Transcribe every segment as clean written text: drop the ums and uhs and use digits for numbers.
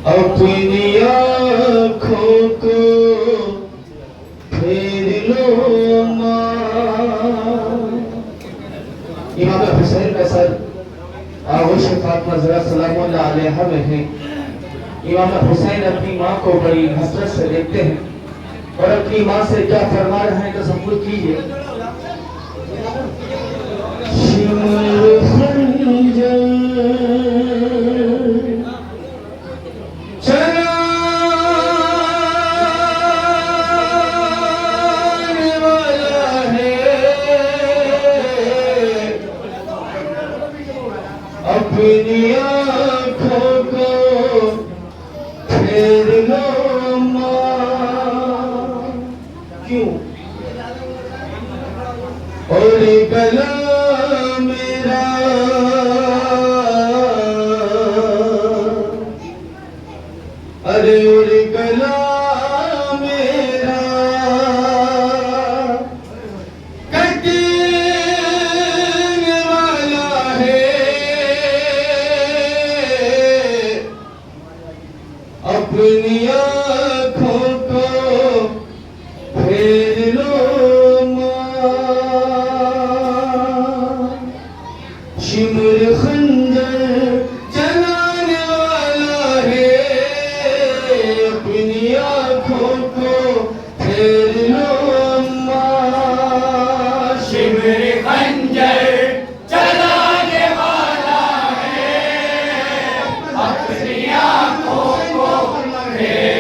अपनी आँखों को फेर लो इमाम हुसैन का सर आगोश फातिमा ज़हरा सलामुल्लाह अलैहा में है। इमाम हुसैन अपनी माँ को बड़ी हसरत से देखते हैं और अपनी माँ से क्या फरमा रहे हैं तसव्वुर कीजिए। अपनी आँखों को फेर लो माँ, क्यों? और गला मेरा अरे और गला मेरा कटने वाला है। अपनी आँखों को फेर लो माँ, शिमर खंजर चलाने वाला है। अपनी आँखों को फेर लो माँ, शिमर खंजर चलाने वाला है। अपनी आँखों को फेर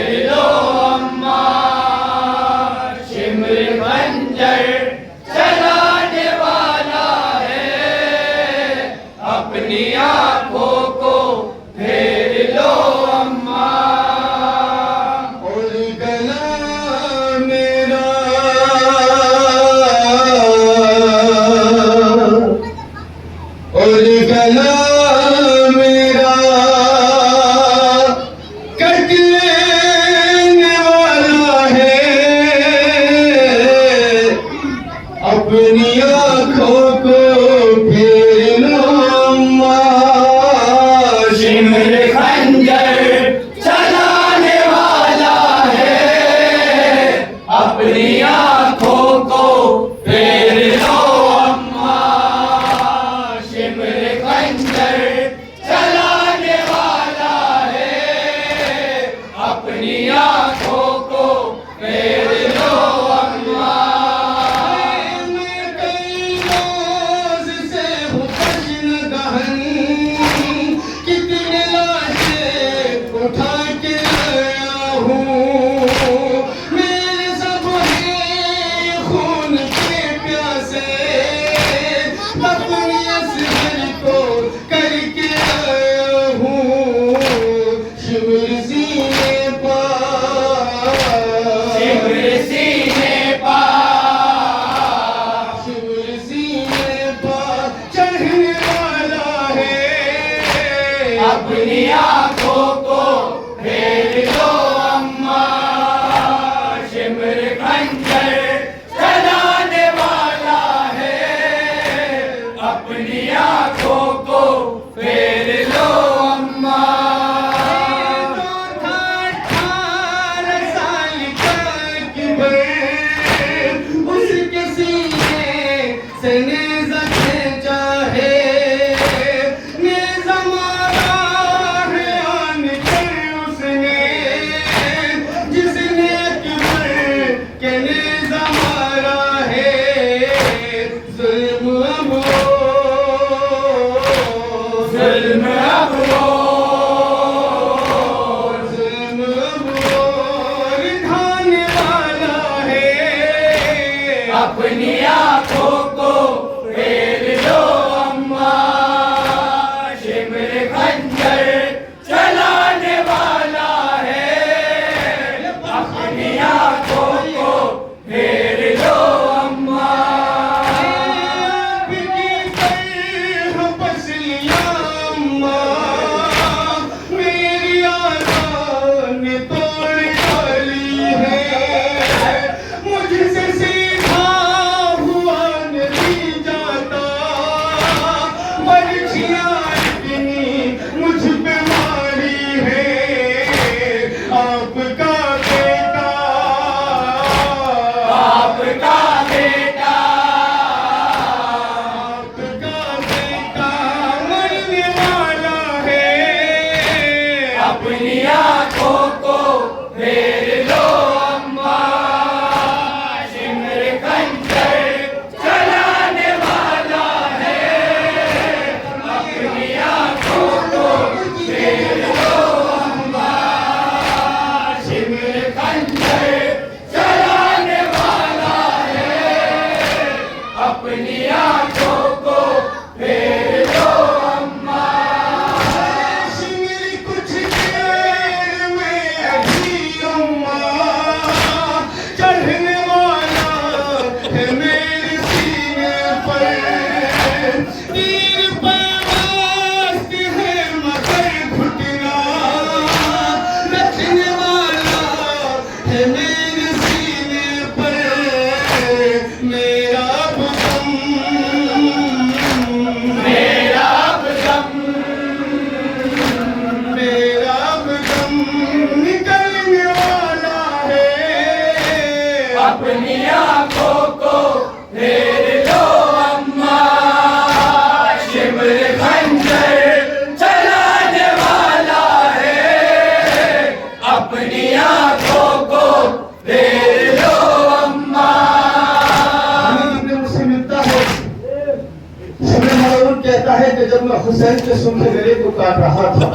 कहता है कि जब मैं हुसैन के सूखे गले को काट रहा था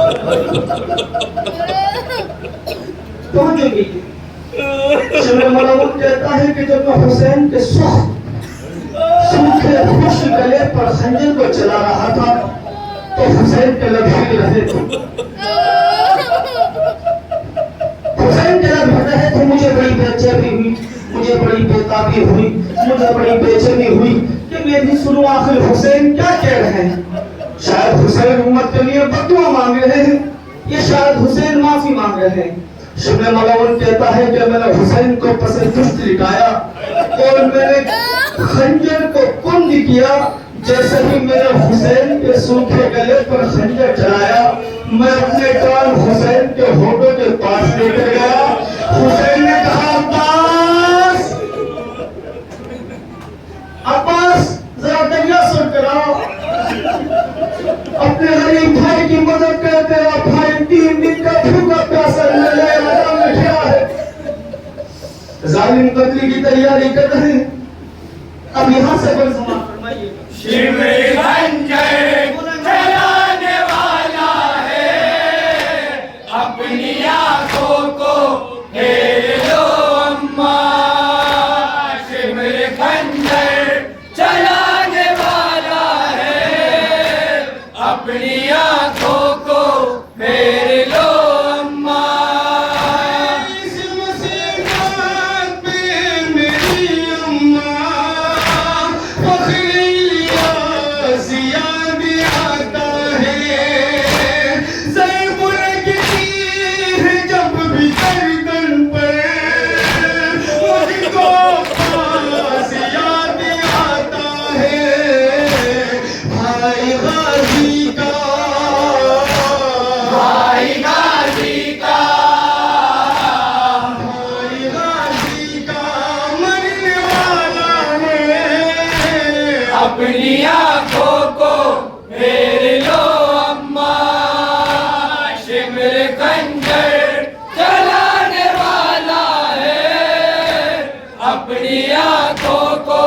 तो कहता है कि जब मैं हुसैन के सूखे खुश गले पर खंजर को चला रहा था तो हुसैन के लब हिल रहे थे। हुसैन के लब हिल रहे थे। मुझे बड़ी बेचैनी हुई, मुझे बड़ी बेताबी हुई, मुझे बड़ी बेचैनी हुई कि मैं भी सुनूं आखिर हुसैन क्या कह रहे हैं। शायद हुसैन उम्मत के लिए बदुआ मांग रहे हैं, ये शायद हुसैन माफी मांग रहे हैं। शिबने मलऊन कहता है कि मैंने हुसैन को पसंदुस्त लिटाया और मैंने खंजर को कुंद किया। जैसे ही मैंने हुसैन के सूखे गले पर खंजर चलाया, मैं अपने कान हुसैन के होठों के पास लेकर गया। हुसैन ने कहा अब्बास, अब्बास जरा दरिया सुन कर आओ, अपने गरीब भाई की मदद कर। तेरा भाई 3 दिन का भूखा प्यासा मैदान में खड़ा है, जालिम कत्ल की तैयारी कर रहे हैं। अब यहाँ से कोई समाप्त फरमाइए। शिमर खंजर चलाने वाला है, अपनी आंखों को फेर लो अम्मा। शिमर खंजर चलाने वाला है, अपनी आंखों को फेर लो अम्मा। इस मुसीबत पे मेरी अम्मा फखरिया जियाद आता है। ज़ैब लगती है जब भी गर्दन पर, मुझको पास याद आता है भाई गाजी का, भाई गाजी का, भाई गाजी का मरने वाला है। अपनी आंखों को फेर लो अम्मा। शिमर खंजर चलाने वाला है, अपनी आंखों को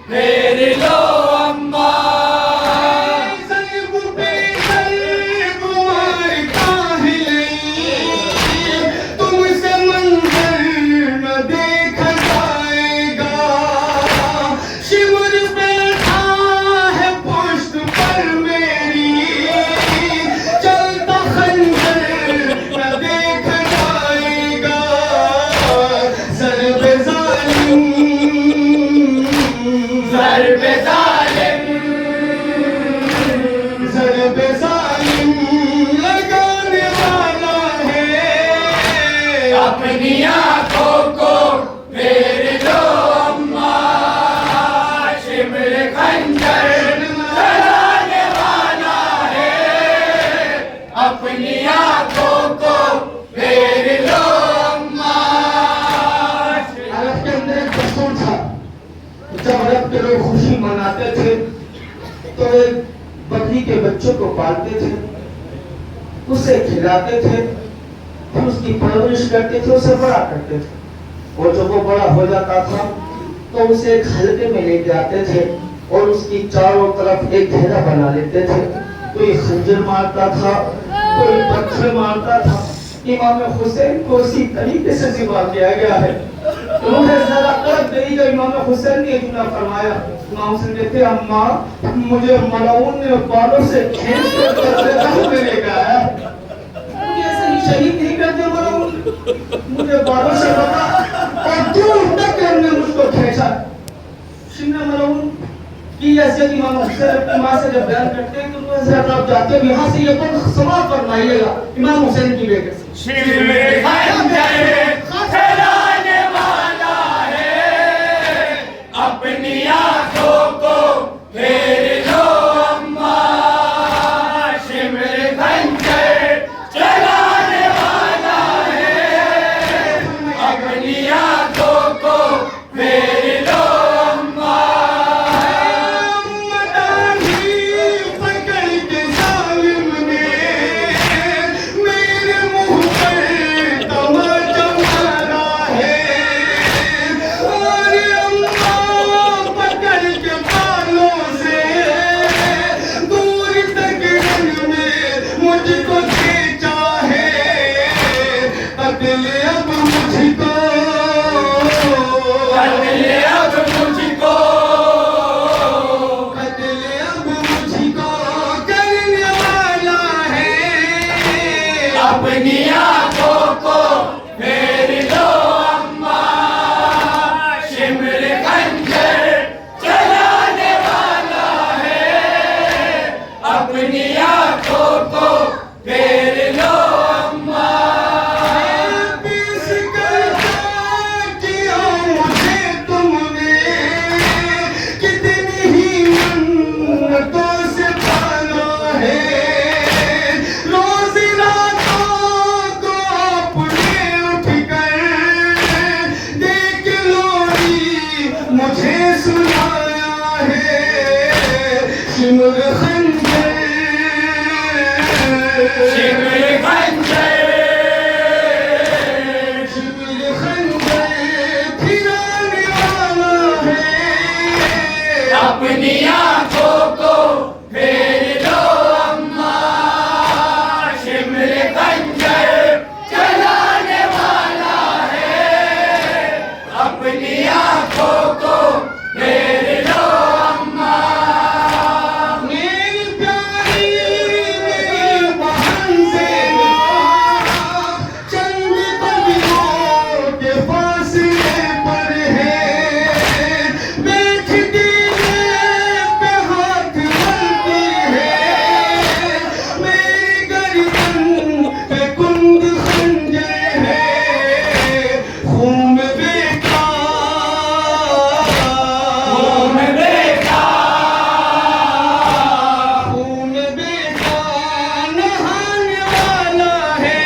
फेर लो अम्मा। ज़ैब पे ज़ैब मारता है नहीं, तुमसे मंजर न देखा जाएगा। शिमर बैठा है पुष्ट पर मेरी, चलता खंजर न देखा जाएगा। ज़रब ज़ालिम बच्चों को पालते थे, उसे खिलाते थे, फिर उसकी परवरिश करते थे, उसे बड़ा करते थे। और जब वो बड़ा हो जाता था तो उसे एक हलके में लेके आते थे और उसकी चारों तरफ एक घेरा बना लेते थे। कोई खंजर मारता था, कोई पत्थर मारता था। इमाम हुसैन को इसी तरीके से जिबा किया गया है। उन्होंने ज़रा कर्ब गई जब इमाम हुसैन ने जुमला फरमाया। इमाम हुसैन कहते हैं, अम्मा मुझे मलाउन ने बालों से खींच कर लेकर आया, मुझे ऐसे ही शहीद नहीं कर दिया मलाउन, मुझे बालों से पकड़ा और दूर तक हमने मुझको खींचा। शिमला मलाउन की हैसियत इमाम हुसैन अपनी माँ से जब बयान करते हैं तो हज़रत आप जाते हो यहाँ से ये कुछ समाप्त फरमाइएगा इमाम हुसैन की बेटे से। खिलाने वाला है, अपनी आंखों को फेर लो अम्मा, शिमर खंजर चलाने वाला है, अपनी आंखों को फेर लो अम्मा। मदानी पकड़ के जालिम ने मेरे मुंह पर तमाचा मारा है, और अम्मा पकड़ के बालों से दूर तक रन में मुझको खींचा है, अगले अब मुझको, अगले अब मुझको, अगले अब मुझको करने वाला है, अपनी आंखों को फेर लो अम्मा, शिमर खंजर चलाने वाला है, अपनी आंखों को फेर लो अम्मा। पीस कर किया मुझे तुमने, कितनी ही मन्नतों से पाला है, रोज रातों को अपने उठ कर देख लोरी मुझे सुनाया है, शिमर खंजर, शिमर खंजर, शिमर खंजर फिराने वाला है, अपनी आंखों को फेर लो अम्मा, शिमर खंजर चलाने वाला है, अपनी आंखों को फेर लो अम्मा। मेरी प्यारी मेरी बहन से चंद कदमों के फासले पर है, बैठती पे हाथ मलती है, मेरी गर्दन पे कुंद खंजर है, खून बेटा, खून बेटा, खून बेटा नहाने वाला है,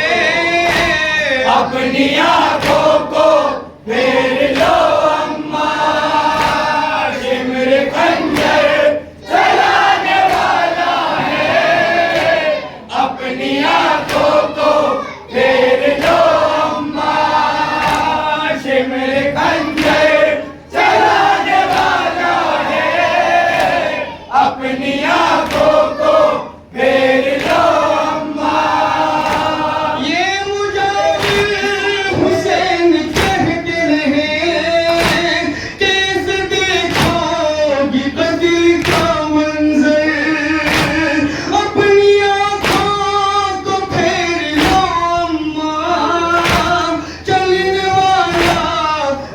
अपनी आंखों को फेर लो अम्मा, शिमर खंजर चलाने वाला है, अपनी आंखों को फेर लो अम्मा, शिमर खंजर चलाने वाला है, अपनी आंखों को फेर लो अम्मा। ये मुजाहिर हुसैन कहते रहे, कैसे देखोगी बदरी का मंजर, अपनी आंखों को फेर लो अम्मा, चलने वाला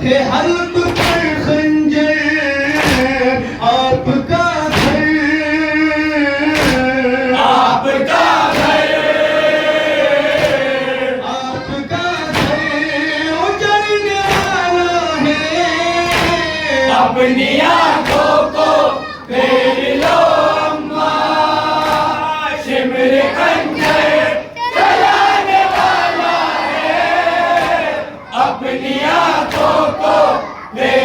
है हल्क पर खंजर, आपका घर, आपका घर, आपका घर उजड़ने वाला है, अपनी आंखों को फेर लो अम्मा, शिमर खंजर चलाने वाला है, अपनी आंखों को फेर